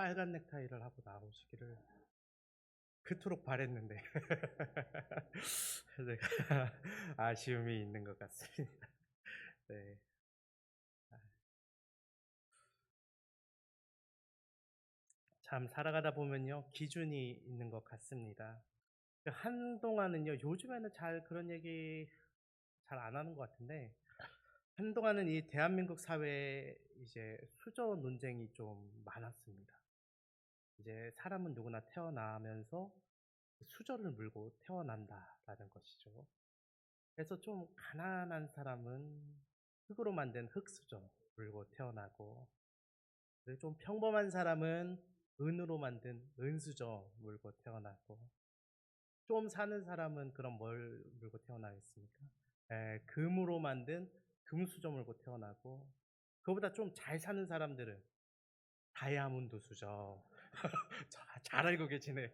빨간 넥타이를 하고 나오시기를 그토록 바랬는데 제가 아쉬움이 있는 것 같습니다. 네. 참 살아가다 보면요, 기준이 있는 것 같습니다. 한동안은요, 요즘에는 잘 그런 얘기 잘 안 하는 것 같은데, 한동안은 이 대한민국 사회에 이제 수저 논쟁이 좀 많았습니다. 이제 사람은 누구나 태어나면서 수저를 물고 태어난다라는 것이죠. 그래서 좀 가난한 사람은 흙으로 만든 흙수저 물고 태어나고, 그리고 좀 평범한 사람은 은으로 만든 은수저 물고 태어나고, 좀 사는 사람은 그럼 뭘 물고 태어나겠습니까? 금으로 만든 금수저 물고 태어나고, 그거보다 좀 잘 사는 사람들은 다이아몬드 수저. 잘 알고 계시네요.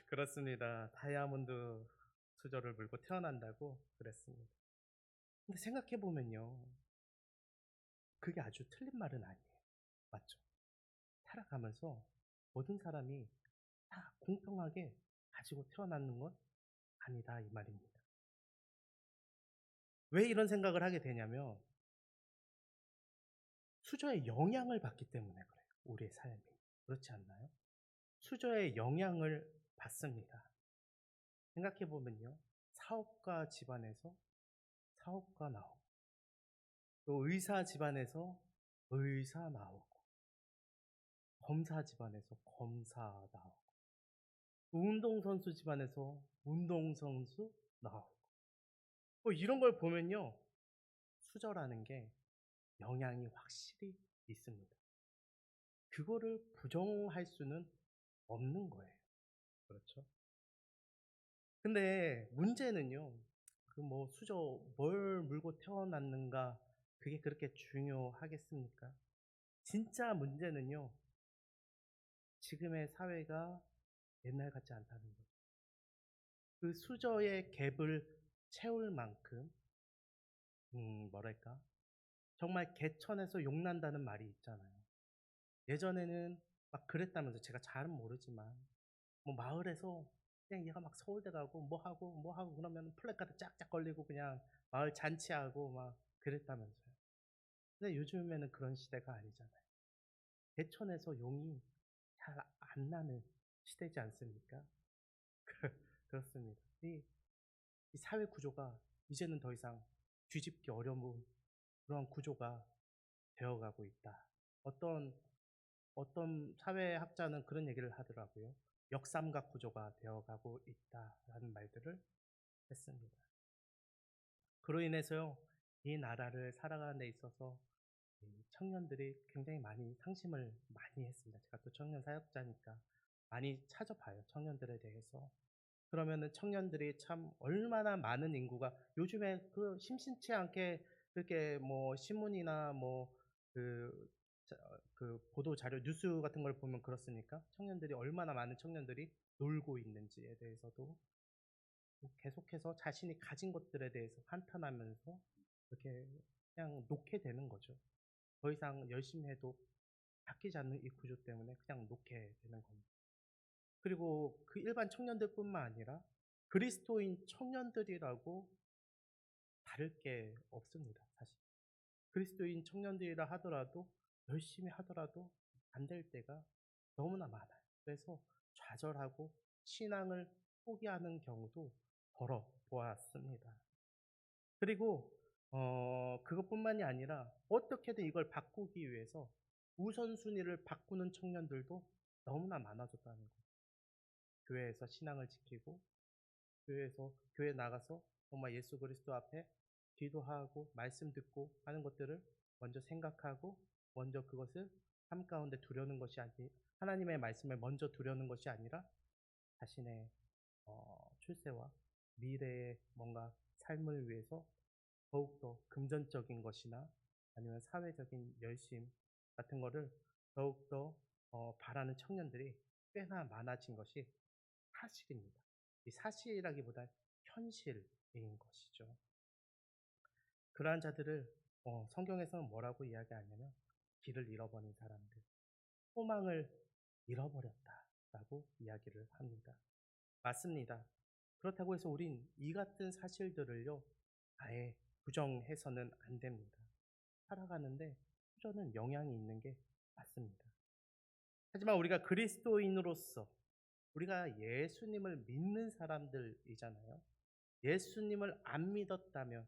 그렇습니다. 다이아몬드 수저를 물고 태어난다고 그랬습니다. 근데 생각해 보면요, 그게 아주 틀린 말은 아니에요. 맞죠? 살아가면서 모든 사람이 다 공평하게 가지고 태어나는 건 아니다 이 말입니다. 왜 이런 생각을 하게 되냐면 수저의 영향을 받기 때문에 그래요. 우리의 삶이. 그렇지 않나요? 수저의 영향을 받습니다. 생각해 보면요, 사업가 집안에서 사업가 나오고, 또 의사 집안에서 의사 나오고, 검사 집안에서 검사 나오고, 운동선수 집안에서 운동선수 나오고, 이런 걸 보면요, 수저라는 게 영향이 확실히 있습니다. 그거를 부정할 수는 없는 거예요. 그렇죠? 근데 문제는요, 그 뭐 수저 뭘 물고 태어났는가, 그게 그렇게 중요하겠습니까? 진짜 문제는요, 지금의 사회가 옛날 같지 않다는 거예요. 그 수저의 갭을 채울 만큼, 뭐랄까, 정말 개천에서 용난다는 말이 있잖아요. 예전에는 막 그랬다면서, 제가 잘은 모르지만 뭐 마을에서 그냥 얘가 막 서울대 가고 뭐 하고 뭐 하고 그러면 플래카드 쫙쫙 걸리고 그냥 마을 잔치하고 막 그랬다면서요. 근데 요즘에는 그런 시대가 아니잖아요. 개천에서 용이 잘 안 나는 시대지 않습니까? 그렇습니다. 이 사회 구조가 이제는 더 이상 뒤집기 어려운 그런 구조가 되어가고 있다. 어떤 사회학자는 그런 얘기를 하더라고요. 역삼각 구조가 되어가고 있다라는 말들을 했습니다. 그로 인해서요, 이 나라를 살아가는 데 있어서 이 청년들이 굉장히 많이 상심을 많이 했습니다. 제가 또 청년 사역자니까 많이 찾아봐요, 청년들에 대해서. 그러면은 청년들이 참 얼마나 많은 인구가 요즘에 그 심심치 않게 그렇게 뭐 신문이나 뭐 그 그 보도 자료 뉴스 같은 걸 보면 그렇습니까? 청년들이 얼마나 많은 청년들이 놀고 있는지에 대해서도 계속해서 자신이 가진 것들에 대해서 한탄하면서 이렇게 그냥 놓게 되는 거죠. 더 이상 열심히 해도 바뀌지 않는 이 구조 때문에 그냥 놓게 되는 겁니다. 그리고 그 일반 청년들뿐만 아니라 그리스도인 청년들이라고 다를 게 없습니다, 사실. 그리스도인 청년들이라 하더라도 열심히 하더라도 안 될 때가 너무나 많아요. 그래서 좌절하고 신앙을 포기하는 경우도 벌어 보았습니다. 그리고 그것뿐만이 아니라 어떻게든 이걸 바꾸기 위해서 우선순위를 바꾸는 청년들도 너무나 많아졌다는 거예요. 교회에서 신앙을 지키고 교회에서 교회 나가서 정말 예수 그리스도 앞에 기도하고 말씀 듣고 하는 것들을 먼저 생각하고 먼저 그것을 삶 가운데 두려는 것이 아니 하나님의 말씀을 먼저 두려는 것이 아니라 자신의 출세와 미래의 뭔가 삶을 위해서 더욱더 금전적인 것이나 아니면 사회적인 열심 같은 거를 더욱더 바라는 청년들이 꽤나 많아진 것이 사실입니다. 이 사실이라기보다 현실인 것이죠. 그러한 자들을 성경에서는 뭐라고 이야기하냐면 길을 잃어버린 사람들, 소망을 잃어버렸다라고 이야기를 합니다. 맞습니다. 그렇다고 해서 우린 이 같은 사실들을요, 아예 부정해서는 안 됩니다. 살아가는데 필요는 영향이 있는 게 맞습니다. 하지만 우리가 그리스도인으로서 우리가 예수님을 믿는 사람들이잖아요. 예수님을 안 믿었다면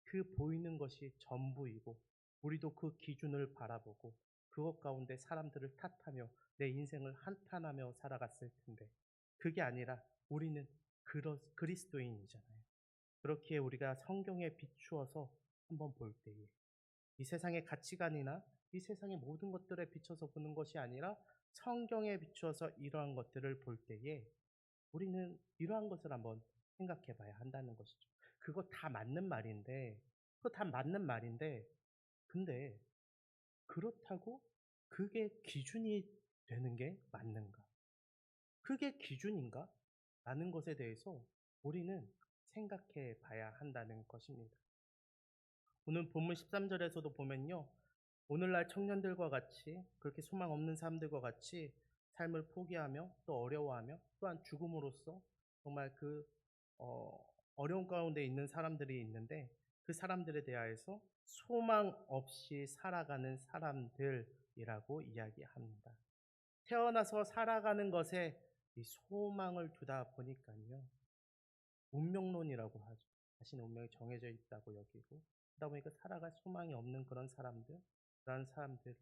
그 보이는 것이 전부이고 우리도 그 기준을 바라보고 그것 가운데 사람들을 탓하며 내 인생을 한탄하며 살아갔을 텐데 그게 아니라 우리는 그리스도인이잖아요. 그렇기에 우리가 성경에 비추어서 한번 볼 때에 이 세상의 가치관이나 이 세상의 모든 것들에 비춰서 보는 것이 아니라 성경에 비추어서 이러한 것들을 볼 때에 우리는 이러한 것을 한번 생각해 봐야 한다는 것이죠. 그거 다 맞는 말인데, 근데 그렇다고 그게 기준이 되는 게 맞는가? 그게 기준인가? 라는 것에 대해서 우리는 생각해 봐야 한다는 것입니다. 오늘 본문 13절에서도 보면요. 오늘날 청년들과 같이 그렇게 소망 없는 사람들과 같이 삶을 포기하며 또 어려워하며 또한 죽음으로써 정말 어, 어려운 가운데 있는 사람들이 있는데 그 사람들에 대하여서 소망 없이 살아가는 사람들이라고 이야기합니다. 태어나서 살아가는 것에 이 소망을 두다 보니까요. 운명론이라고 하죠. 자신의 운명이 정해져 있다고 여기고 그러다 보니까 살아갈 소망이 없는 그런 사람들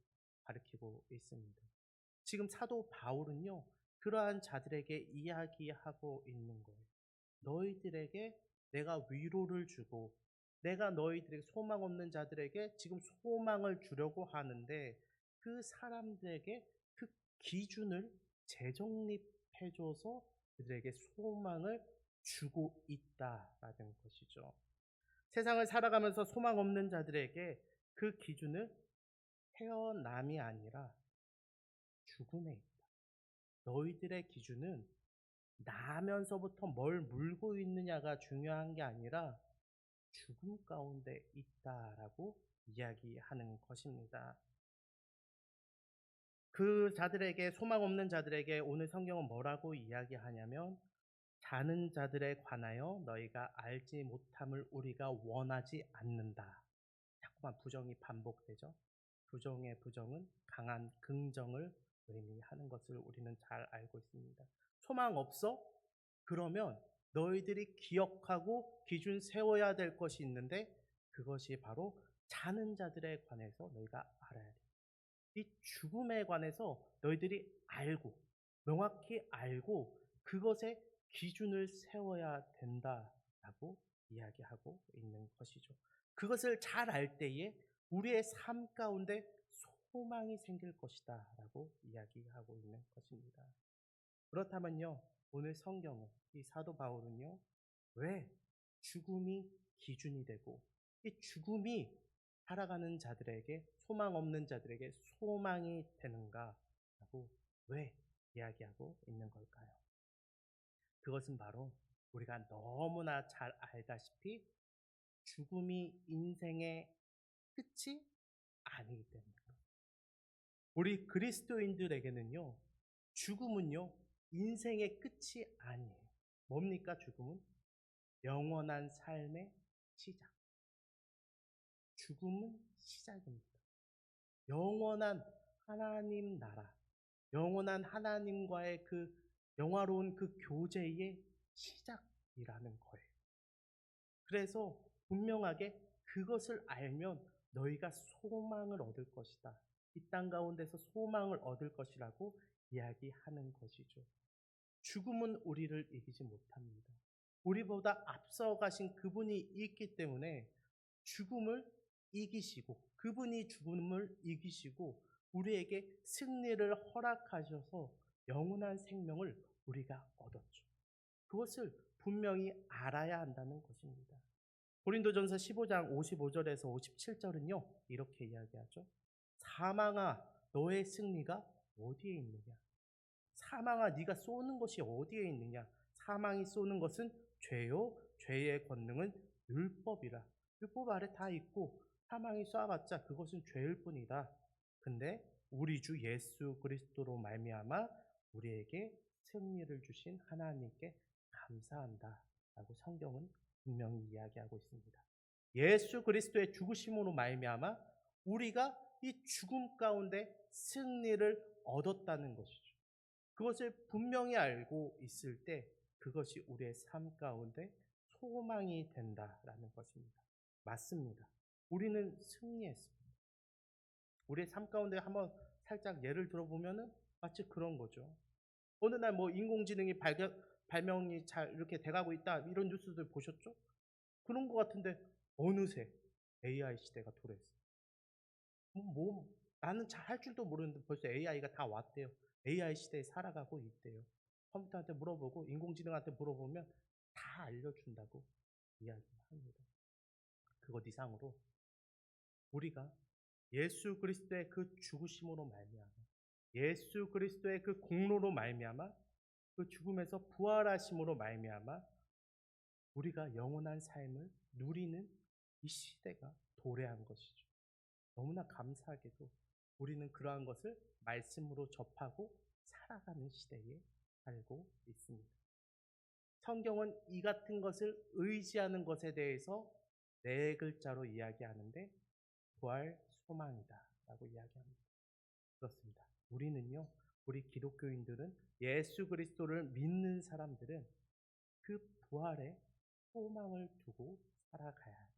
가리키고 있습니다. 지금 사도 바울은요. 그러한 자들에게 이야기하고 있는 거예요. 너희들에게 내가 위로를 주고 내가 너희들에게 소망 없는 자들에게 지금 소망을 주려고 하는데 그 사람들에게 그 기준을 재정립해줘서 그들에게 소망을 주고 있다라는 것이죠. 세상을 살아가면서 소망 없는 자들에게 그 기준을 태어남이 아니라 죽음에 있다. 너희들의 기준은 나면서부터 뭘 물고 있느냐가 중요한 게 아니라 죽음 가운데 있다라고 이야기하는 것입니다. 그 자들에게 소망 없는 자들에게 오늘 성경은 뭐라고 이야기하냐면 자는 자들에 관하여 너희가 알지 못함을 우리가 원하지 않는다. 자꾸만 부정이 반복되죠. 부정의 부정은 강한 긍정을 의미하는 것을 우리는 잘 알고 있습니다. 소망 없어? 그러면 너희들이 기억하고 기준 세워야 될 것이 있는데 그것이 바로 자는 자들에 관해서 너희가 알아야 돼. 이 죽음에 관해서 너희들이 알고 명확히 알고 그것에 기준을 세워야 된다라고 이야기하고 있는 것이죠. 그것을 잘 알 때에 우리의 삶 가운데 소망이 생길 것이다 라고 이야기하고 있는 것입니다. 그렇다면요, 오늘 성경은, 이 사도 바울은요, 왜 죽음이 기준이 되고, 이 죽음이 살아가는 자들에게, 소망 없는 자들에게 소망이 되는가 라고 왜 이야기하고 있는 걸까요? 그것은 바로 우리가 너무나 잘 알다시피 죽음이 인생의 끝이 아니기 때문입니다. 우리 그리스도인들에게는요, 죽음은요, 인생의 끝이 아니에요. 뭡니까, 죽음은? 영원한 삶의 시작. 죽음은 시작입니다. 영원한 하나님 나라, 영원한 하나님과의 그 영화로운 그 교제의 시작이라는 거예요. 그래서 분명하게 그것을 알면 너희가 소망을 얻을 것이다. 이 땅 가운데서 소망을 얻을 것이라고 이야기하는 것이죠. 죽음은 우리를 이기지 못합니다. 우리보다 앞서 가신 그분이 있기 때문에 죽음을 이기시고 그분이 죽음을 이기시고 우리에게 승리를 허락하셔서 영원한 생명을 우리가 얻었죠. 그것을 분명히 알아야 한다는 것입니다. 고린도전서 15장 55절에서 57절은요. 이렇게 이야기하죠. 사망아 너의 승리가 어디에 있느냐? 사망아 네가 쏘는 것이 어디에 있느냐? 사망이 쏘는 것은 죄요 죄의 권능은 율법이라. 율법 아래 다 있고 사망이 쏴봤자 그것은 죄일 뿐이다. 근데 우리 주 예수 그리스도로 말미암아 우리에게 승리를 주신 하나님께 감사한다라고 성경은 분명히 이야기하고 있습니다. 예수 그리스도의 죽으심으로 말미암아 우리가 이 죽음 가운데 승리를 얻었다는 것이죠. 그것을 분명히 알고 있을 때 그것이 우리의 삶 가운데 소망이 된다라는 것입니다. 맞습니다. 우리는 승리했습니다. 우리의 삶 가운데 한번 살짝 예를 들어보면은 마치 그런 거죠. 어느 날 뭐 인공지능이 발명이 잘 이렇게 돼가고 있다 이런 뉴스들 보셨죠? 그런 것 같은데 어느새 AI 시대가 도래했어요. 나는 잘 할 줄도 모르는데 벌써 AI가 다 왔대요. AI 시대에 살아가고 있대요. 컴퓨터한테 물어보고 인공지능한테 물어보면 다 알려준다고 이야기합니다. 그것 이상으로 우리가 예수 그리스도의 그 죽으심으로 말미암아 예수 그리스도의 그 공로로 말미암아 그 죽음에서 부활하심으로 말미암아 우리가 영원한 삶을 누리는 이 시대가 도래한 것이죠. 너무나 감사하게도 우리는 그러한 것을 말씀으로 접하고 살아가는 시대에 살고 있습니다. 성경은 이 같은 것을 의지하는 것에 대해서 네 글자로 이야기하는데 부활 소망이다 라고 이야기합니다. 그렇습니다. 우리 기독교인들은 예수 그리스도를 믿는 사람들은 그 부활에 소망을 두고 살아가야 해요.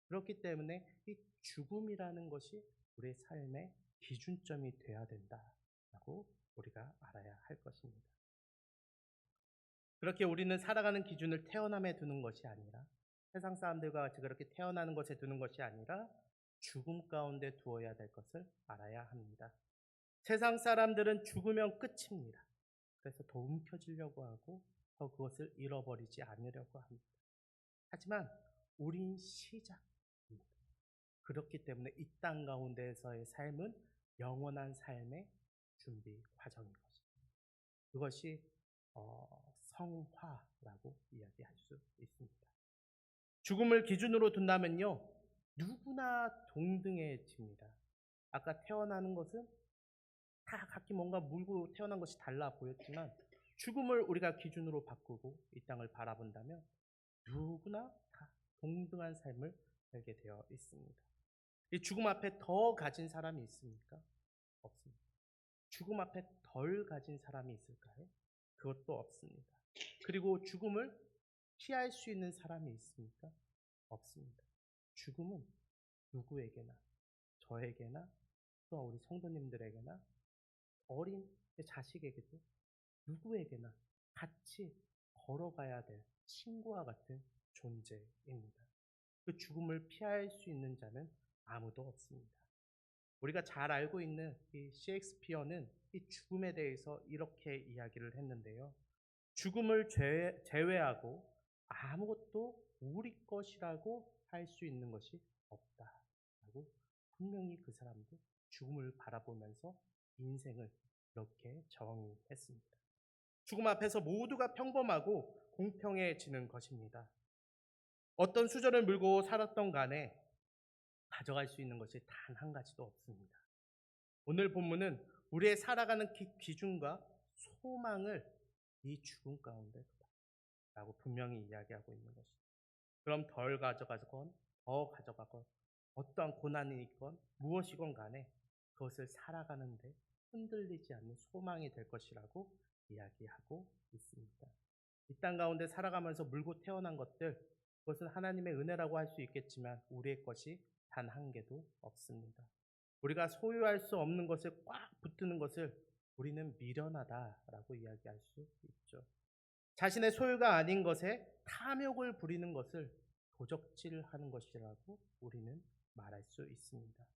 그렇기 때문에 이 죽음이라는 것이 우리의 삶의 기준점이 되어야 된다라고 우리가 알아야 할 것입니다. 그렇게 우리는 살아가는 기준을 태어남에 두는 것이 아니라 세상 사람들과 같이 그렇게 태어나는 것에 두는 것이 아니라 죽음 가운데 두어야 될 것을 알아야 합니다. 세상 사람들은 죽으면 끝입니다. 그래서 더 움켜쥐려고 하고 더 그것을 잃어버리지 않으려고 합니다. 하지만 우린 시작입니다. 그렇기 때문에 이 땅 가운데에서의 삶은 영원한 삶의 준비 과정인 것입니다. 그것이 성화라고 이야기할 수 있습니다. 죽음을 기준으로 둔다면요, 누구나 동등해집니다. 아까 태어나는 것은 다 각기 뭔가 물고 태어난 것이 달라 보였지만 죽음을 우리가 기준으로 바꾸고 이 땅을 바라본다면 누구나 다 동등한 삶을 살게 되어 있습니다. 이 죽음 앞에 더 가진 사람이 있습니까? 없습니다. 죽음 앞에 덜 가진 사람이 있을까요? 그것도 없습니다. 그리고 죽음을 피할 수 있는 사람이 있습니까? 없습니다. 죽음은 누구에게나, 저에게나, 또 우리 성도님들에게나, 어린 자식에게도 누구에게나 같이 걸어가야 될 친구와 같은 존재입니다. 그 죽음을 피할 수 있는 자는 아무도 없습니다. 우리가 잘 알고 있는 이 셰익스피어는 이 죽음에 대해서 이렇게 이야기를 했는데요. 죽음을 제외하고 아무것도 우리 것이라고 할 수 있는 것이 없다라고 분명히 그 사람도 죽음을 바라보면서 인생을 그렇게 정의했습니다. 죽음 앞에서 모두가 평범하고 공평해지는 것입니다. 어떤 수저를 물고 살았던 간에 가져갈 수 있는 것이 단 한 가지도 없습니다. 오늘 본문은 우리의 살아가는 기준과 소망을 이 죽음 가운데 두라고 분명히 이야기하고 있는 것입니다. 그럼 덜 가져가건 더 가져가건 어떠한 고난이 있건 무엇이건 간에 그것을 살아가는데 흔들리지 않는 소망이 될 것이라고 이야기하고 있습니다. 이 땅 가운데 살아가면서 물고 태어난 것들, 그것은 하나님의 은혜라고 할 수 있겠지만 우리의 것이 단 한 개도 없습니다. 우리가 소유할 수 없는 것을 꽉 붙드는 것을 우리는 미련하다라고 이야기할 수 있죠. 자신의 소유가 아닌 것에 탐욕을 부리는 것을 도적질하는 것이라고 우리는 말할 수 있습니다.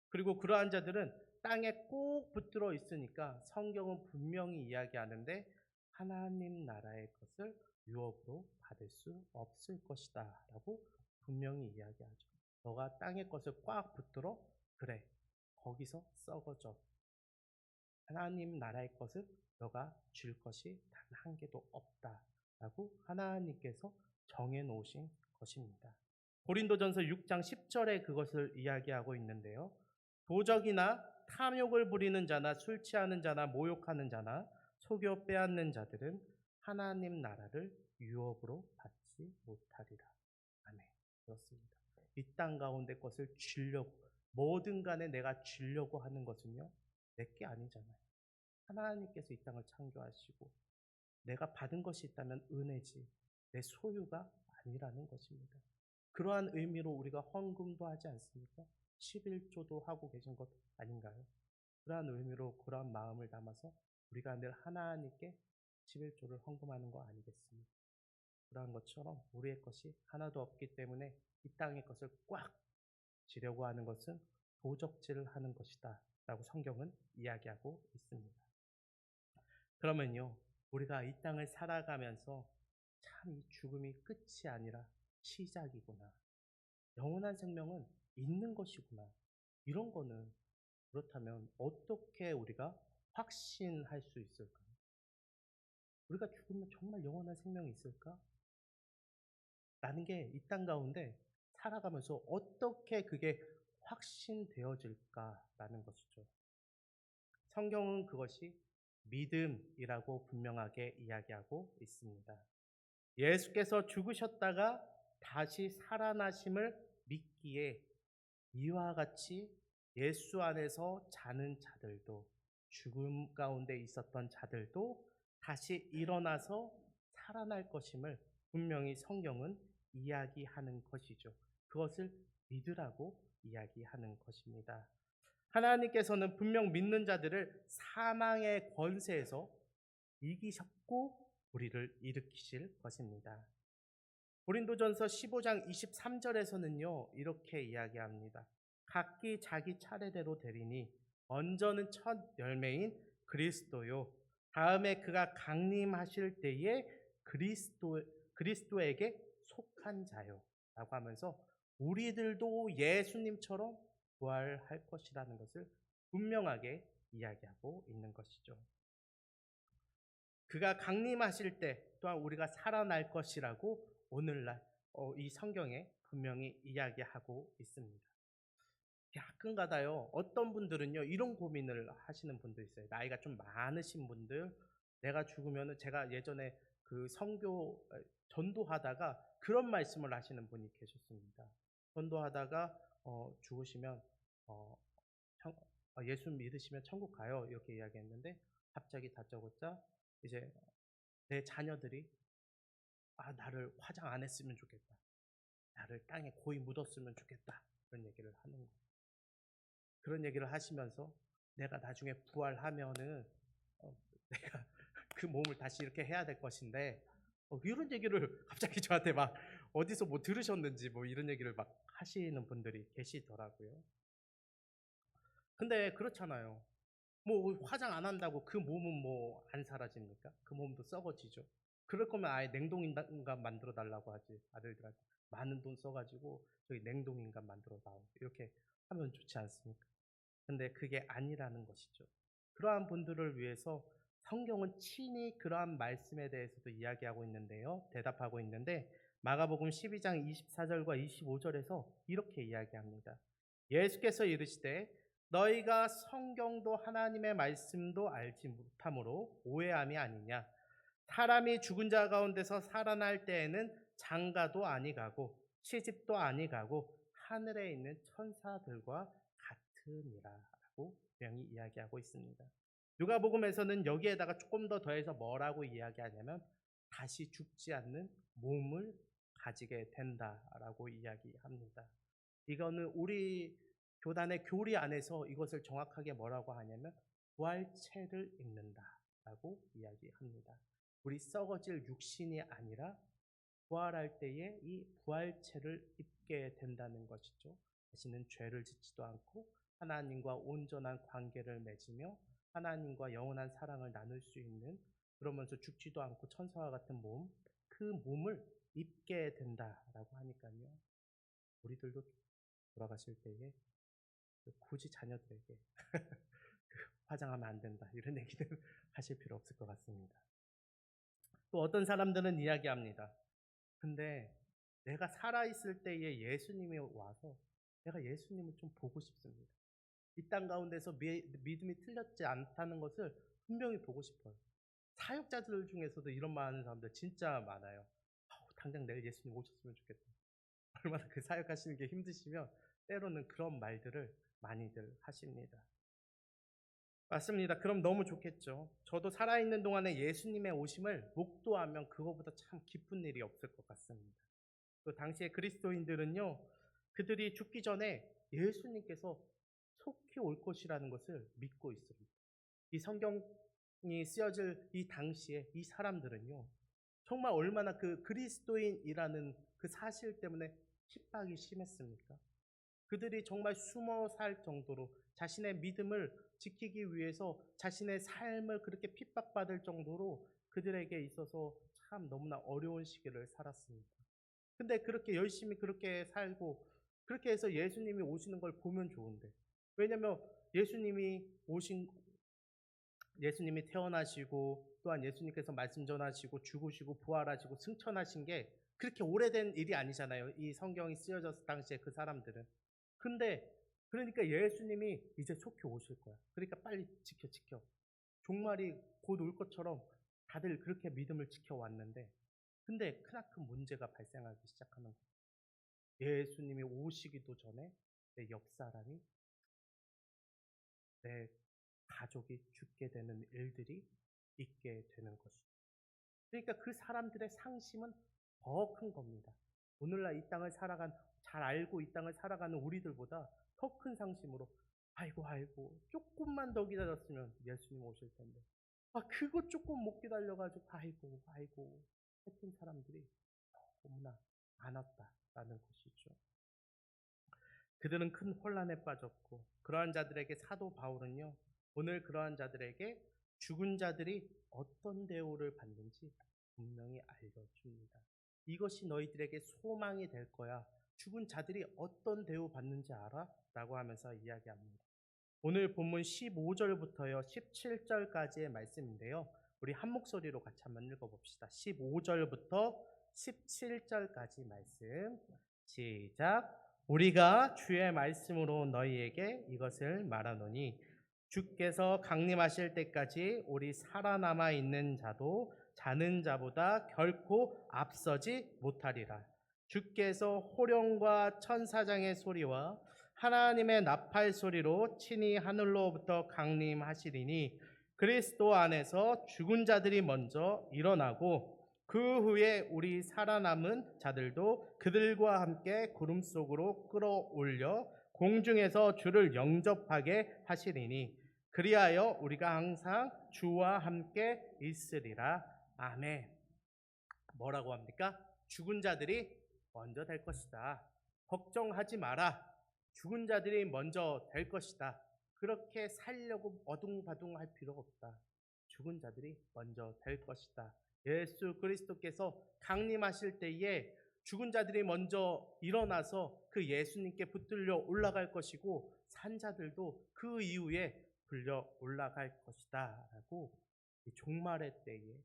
그리고 그러한 자들은 땅에 꼭 붙들어 있으니까 성경은 분명히 이야기하는데 하나님 나라의 것을 유업으로 받을 수 없을 것이다 라고 분명히 이야기하죠. 너가 땅의 것을 꽉 붙들어 그래 거기서 썩어져. 하나님 나라의 것을 너가 줄 것이 단 한 개도 없다라고 하나님께서 정해놓으신 것입니다. 고린도전서 6장 10절에 그것을 이야기하고 있는데요. 도적이나 탐욕을 부리는 자나 술 취하는 자나 모욕하는 자나 속여 빼앗는 자들은 하나님 나라를 유업으로 받지 못하리라. 아멘. 그렇습니다. 이 땅 가운데 것을 주려고, 뭐든 간에 내가 주려고 하는 것은요, 내게 아니잖아요. 하나님께서 이 땅을 창조하시고 내가 받은 것이 있다면 은혜지 내 소유가 아니라는 것입니다. 그러한 의미로 우리가 헌금도 하지 않습니까? 11조도 하고 계신 것 아닌가요? 그러한 의미로 그러한 마음을 담아서 우리가 늘 하나님께 11조를 헌금하는 거 아니겠습니까? 그러한 것처럼 우리의 것이 하나도 없기 때문에 이 땅의 것을 꽉 지려고 하는 것은 도적질을 하는 것이다 라고 성경은 이야기하고 있습니다. 그러면요, 우리가 이 땅을 살아가면서 참 이 죽음이 끝이 아니라 시작이구나. 영원한 생명은 있는 것이구나. 이런 거는 그렇다면 어떻게 우리가 확신할 수 있을까요? 우리가 죽으면 정말 영원한 생명이 있을까? 라는 게 이 땅 가운데 살아가면서 어떻게 그게 확신되어질까라는 것이죠. 성경은 그것이 믿음이라고 분명하게 이야기하고 있습니다. 예수께서 죽으셨다가 다시 살아나심을 믿기에 이와 같이 예수 안에서 자는 자들도, 죽음 가운데 있었던 자들도 다시 일어나서 살아날 것임을 분명히 성경은 이야기하는 것이죠. 그것을 믿으라고 이야기하는 것입니다. 하나님께서는 분명 믿는 자들을 사망의 권세에서 이기셨고 우리를 일으키실 것입니다. 고린도전서 15장 23절에서는요, 이렇게 이야기합니다. 각기 자기 차례대로 되리니 먼저는 첫 열매인 그리스도요, 다음에 그가 강림하실 때에 그리스도에게 속한 자요 라고 하면서 우리들도 예수님처럼 부활할 것이라는 것을 분명하게 이야기하고 있는 것이죠. 그가 강림하실 때 또한 우리가 살아날 것이라고 오늘날 이 성경에 분명히 이야기하고 있습니다. 가끔가다요, 어떤 분들은요 이런 고민을 하시는 분도 있어요. 나이가 좀 많으신 분들, 내가 죽으면은, 제가 예전에 그 선교 전도하다가 그런 말씀을 하시는 분이 계셨습니다. 전도하다가 죽으시면 어, 예수 믿으시면 천국 가요 이렇게 이야기했는데, 갑자기 다짜고짜 이제 내 자녀들이 나를 화장 안 했으면 좋겠다, 나를 땅에 고이 묻었으면 좋겠다, 그런 얘기를 하는 거예요. 그런 얘기를 하시면서 내가 나중에 부활하면은 내가 그 몸을 다시 이렇게 해야 될 것인데, 이런 얘기를 갑자기 저한테 막 어디서 뭐 들으셨는지 뭐 이런 얘기를 막 하시는 분들이 계시더라고요. 근데 그렇잖아요. 뭐 화장 안 한다고 그 몸은 뭐 안 사라집니까? 그 몸도 썩어지죠. 그럴 거면 아예 냉동인간 만들어 달라고 하지. 아들들한테 많은 돈 써가지고 저기 냉동인간 만들어 다오 이렇게 하면 좋지 않습니까? 근데 그게 아니라는 것이죠. 그러한 분들을 위해서 성경은 친히 그러한 말씀에 대해서도 이야기하고 있는데요. 대답하고 있는데, 마가복음 12장 24절과 25절에서 이렇게 이야기합니다. 예수께서 이르시되 너희가 성경도 하나님의 말씀도 알지 못함으로 오해함이 아니냐. 사람이 죽은 자 가운데서 살아날 때에는 장가도 아니 가고 시집도 아니 가고 하늘에 있는 천사들과 같으니라라고 분명히 이야기하고 있습니다. 누가복음에서는 여기에다가 조금 더 더해서 뭐라고 이야기하냐면 다시 죽지 않는 몸을 가지게 된다라고 이야기합니다. 이거는 우리 교단의 교리 안에서 이것을 정확하게 뭐라고 하냐면 부활체를 입는다라고 이야기합니다. 우리 썩어질 육신이 아니라 부활할 때에 이 부활체를 입게 된다는 것이죠. 다시는 죄를 짓지도 않고 하나님과 온전한 관계를 맺으며 하나님과 영원한 사랑을 나눌 수 있는, 그러면서 죽지도 않고 천사와 같은 몸, 그 몸을 입게 된다라고 하니까요. 우리들도 돌아가실 때에 굳이 자녀들에게 화장하면 안 된다 이런 얘기는 하실 필요 없을 것 같습니다. 또 어떤 사람들은 이야기합니다. 근데 내가 살아있을 때에 예수님이 와서 내가 예수님을 좀 보고 싶습니다. 이 땅 가운데서 믿음이 틀렸지 않다는 것을 분명히 보고 싶어요. 사역자들 중에서도 이런 말 하는 사람들 진짜 많아요. 당장 내일 예수님 오셨으면 좋겠다. 얼마나 그 사역하시는 게 힘드시면 때로는 그런 말들을 많이들 하십니다. 맞습니다. 그럼 너무 좋겠죠. 저도 살아있는 동안에 예수님의 오심을 목도하면 그거보다 참 기쁜 일이 없을 것 같습니다. 그 당시에 그리스도인들은요, 그들이 죽기 전에 예수님께서 속히 올 것이라는 것을 믿고 있습니다. 이 성경이 쓰여질 이 당시에 이 사람들은요, 정말 얼마나 그 그리스도인이라는 그 사실 때문에 핍박이 심했습니까? 그들이 정말 숨어 살 정도로 자신의 믿음을 지키기 위해서 자신의 삶을 그렇게 핍박받을 정도로 그들에게 있어서 참 너무나 어려운 시기를 살았습니다. 근데 그렇게 열심히 그렇게 살고 그렇게 해서 예수님이 오시는 걸 보면 좋은데, 왜냐면 예수님이 태어나시고 또한 예수님께서 말씀 전하시고 죽으시고 부활하시고 승천하신 게 그렇게 오래된 일이 아니잖아요. 이 성경이 쓰여졌을 당시에 그 사람들은. 근데 그러니까 예수님이 이제 속히 오실 거야. 그러니까 빨리 지켜. 종말이 곧 올 것처럼 다들 그렇게 믿음을 지켜왔는데, 근데 크나큰 문제가 발생하기 시작하는 거예요. 예수님이 오시기도 전에 내 옆 사람이, 내 가족이 죽게 되는 일들이 있게 되는 것이죠. 그러니까 그 사람들의 상심은 더 큰 겁니다. 오늘날 이 땅을 잘 알고 이 땅을 살아가는 우리들보다 더 큰 상심으로, 아이고, 조금만 더 기다렸으면 예수님 오실 텐데. 그거 조금 못 기다려가지고, 아이고, 했던 사람들이 너무나 많았다라는 것이죠. 그들은 큰 혼란에 빠졌고, 그러한 자들에게 사도 바울은요, 오늘 그러한 자들에게 죽은 자들이 어떤 대우를 받는지 분명히 알려줍니다. 이것이 너희들에게 소망이 될 거야. 죽은 자들이 어떤 대우 받는지 알아? 라고 하면서 이야기합니다. 오늘 본문 15절부터요 17절까지의 말씀인데요, 우리 한 목소리로 같이 한번 읽어봅시다. 15절부터 17절까지 말씀 시작. 우리가 주의 말씀으로 너희에게 이것을 말하노니 주께서 강림하실 때까지 우리 살아남아 있는 자도 자는 자보다 결코 앞서지 못하리라. 주께서 호령과 천사장의 소리와 하나님의 나팔 소리로 친히 하늘로부터 강림하시리니 그리스도 안에서 죽은 자들이 먼저 일어나고 그 후에 우리 살아남은 자들도 그들과 함께 구름 속으로 끌어올려 공중에서 주를 영접하게 하시리니 그리하여 우리가 항상 주와 함께 있으리라. 아멘. 뭐라고 합니까? 죽은 자들이 먼저 될 것이다. 걱정하지 마라. 죽은 자들이 먼저 될 것이다. 그렇게 살려고 어둥바둥할 필요가 없다. 죽은 자들이 먼저 될 것이다. 예수 그리스도께서 강림하실 때에 죽은 자들이 먼저 일어나서 그 예수님께 붙들려 올라갈 것이고 산 자들도 그 이후에 불려 올라갈 것이다 라고 이 종말의 때에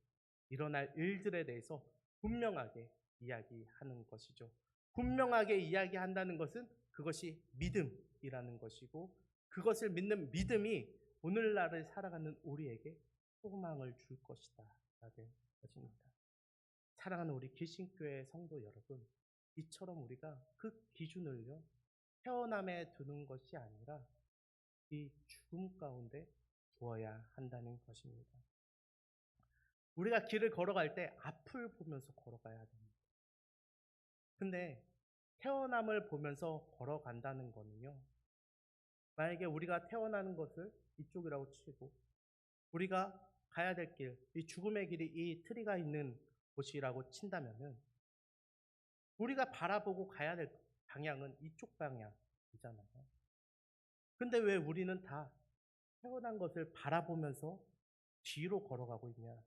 일어날 일들에 대해서 분명하게 이야기하는 것이죠. 분명하게 이야기한다는 것은 그것이 믿음이라는 것이고, 그것을 믿는 믿음이 오늘날을 살아가는 우리에게 소망을 줄 것이다 라는 것입니다. 사랑하는 우리 기신교회 성도 여러분, 이처럼 우리가 그 기준을요 태어남에 두는 것이 아니라 이 죽음 가운데 두어야 한다는 것입니다. 우리가 길을 걸어갈 때 앞을 보면서 걸어가야 됩니다. 근데 태어남을 보면서 걸어간다는 거는요, 만약에 우리가 태어나는 것을 이쪽이라고 치고 우리가 가야 될 길, 이 죽음의 길이 이 트리가 있는 곳이라고 친다면은 우리가 바라보고 가야 될 방향은 이쪽 방향이잖아요. 근데 왜 우리는 다 태어난 것을 바라보면서 뒤로 걸어가고 있냐?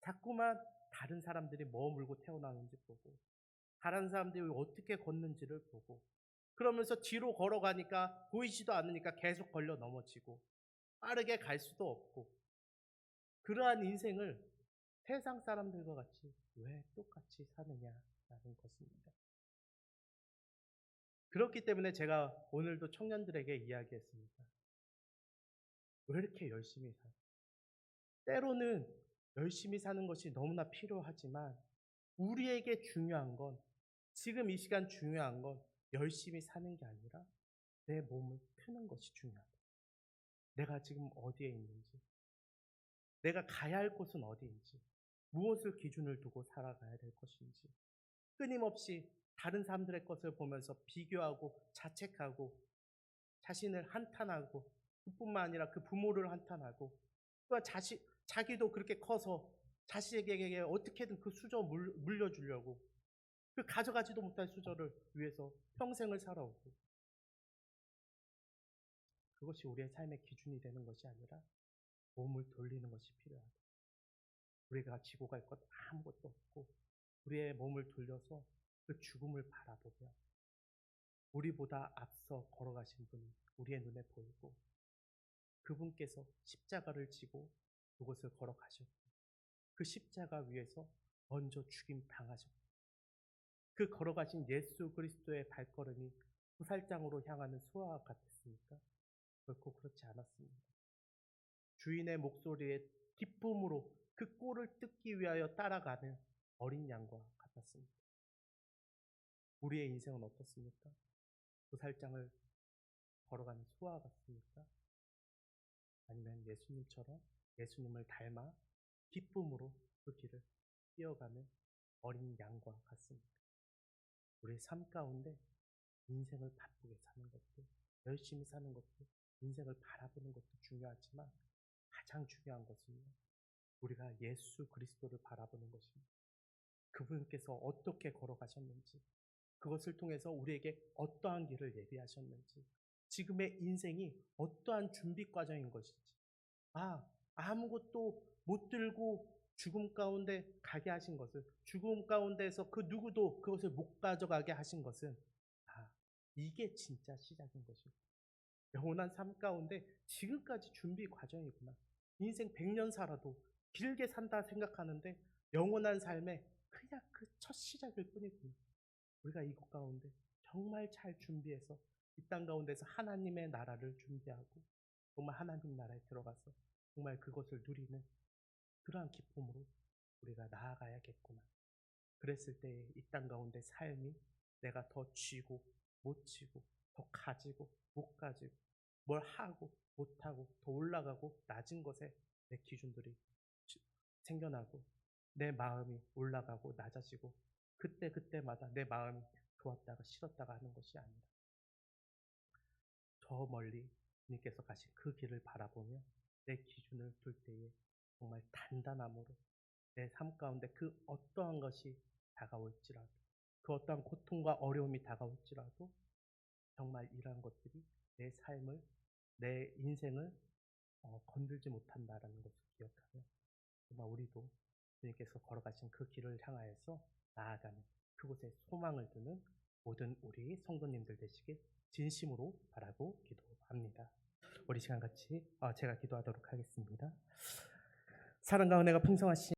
자꾸만 다른 사람들이 머물고 태어나는지 보고 다른 사람들이 어떻게 걷는지를 보고 그러면서 뒤로 걸어가니까 보이지도 않으니까 계속 걸려 넘어지고 빠르게 갈 수도 없고, 그러한 인생을 세상 사람들과 같이 왜 똑같이 사느냐라는 것입니다. 그렇기 때문에 제가 오늘도 청년들에게 이야기했습니다. 왜 이렇게 열심히 살아? 때로는 열심히 사는 것이 너무나 필요하지만 우리에게 중요한 건, 지금 이 시간 중요한 건 열심히 사는 게 아니라 내 몸을 트는 것이 중요하다. 내가 지금 어디에 있는지, 내가 가야 할 곳은 어디인지, 무엇을 기준을 두고 살아가야 될 것인지, 끊임없이 다른 사람들의 것을 보면서 비교하고 자책하고 자신을 한탄하고, 그뿐만 아니라 그 부모를 한탄하고, 또 자기도 그렇게 커서 자식에게 어떻게든 그 수저 물려주려고, 그 가져가지도 못할 수저를 위해서 평생을 살아오고, 그것이 우리의 삶의 기준이 되는 것이 아니라 몸을 돌리는 것이 필요하다. 우리가 지고 갈 것 아무것도 없고 우리의 몸을 돌려서 그 죽음을 바라보며 우리보다 앞서 걸어가신 분이 우리의 눈에 보이고, 그분께서 십자가를 지고 그곳을 걸어가셨고, 그 십자가 위에서 먼저 죽임 당하셨고, 그 걸어가신 예수 그리스도의 발걸음이 후살장으로 향하는 소와 같았습니까? 결코 그렇지 않았습니다. 주인의 목소리에 기쁨으로 그 꼴을 뜯기 위하여 따라가는 어린 양과 같았습니다. 우리의 인생은 어떻습니까? 후살장을 걸어가는 소와 같습니까? 아니면 예수님처럼 예수님을 닮아 기쁨으로 그 길을 뛰어가는 어린 양과 같습니다. 우리의 삶 가운데 인생을 바쁘게 사는 것도, 열심히 사는 것도, 인생을 바라보는 것도 중요하지만 가장 중요한 것은요, 우리가 예수 그리스도를 바라보는 것입니다. 그분께서 어떻게 걸어가셨는지, 그것을 통해서 우리에게 어떠한 길을 예비하셨는지, 지금의 인생이 어떠한 준비 과정인 것인지, 아무것도 못 들고 죽음 가운데 가게 하신 것은, 죽음 가운데에서 그 누구도 그것을 못 가져가게 하신 것은, 이게 진짜 시작인 것이고, 영원한 삶 가운데 지금까지 준비 과정이구나. 인생 100년 살아도 길게 산다 생각하는데 영원한 삶에 그냥 그 첫 시작일 뿐이구나. 우리가 이곳 가운데 정말 잘 준비해서 이 땅 가운데서 하나님의 나라를 준비하고 정말 하나님 나라에 들어가서 정말 그것을 누리는 그러한 기쁨으로 우리가 나아가야겠구나. 그랬을 때 이 땅 가운데 삶이 내가 더 쥐고 못 쥐고, 더 가지고 못 가지고, 뭘 하고 못하고, 더 올라가고 낮은 것에 내 기준들이 생겨나고, 내 마음이 올라가고 낮아지고, 그때마다 내 마음이 좋았다가 싫었다가 하는 것이 아니라 저 멀리 주님께서 가신 그 길을 바라보며 내 기준을 둘 때에 정말 단단함으로 내 삶 가운데 그 어떠한 것이 다가올지라도, 그 어떠한 고통과 어려움이 다가올지라도 정말 이러한 것들이 내 삶을, 내 인생을 건들지 못한다라는 것을 기억하며 정말 우리도 주님께서 걸어가신 그 길을 향하여서 나아가는, 그곳에 소망을 두는 모든 우리 성도님들 되시길 진심으로 바라고 기도합니다. 우리 시간 같이 제가 기도하도록 하겠습니다. 사랑과 은혜가 풍성하신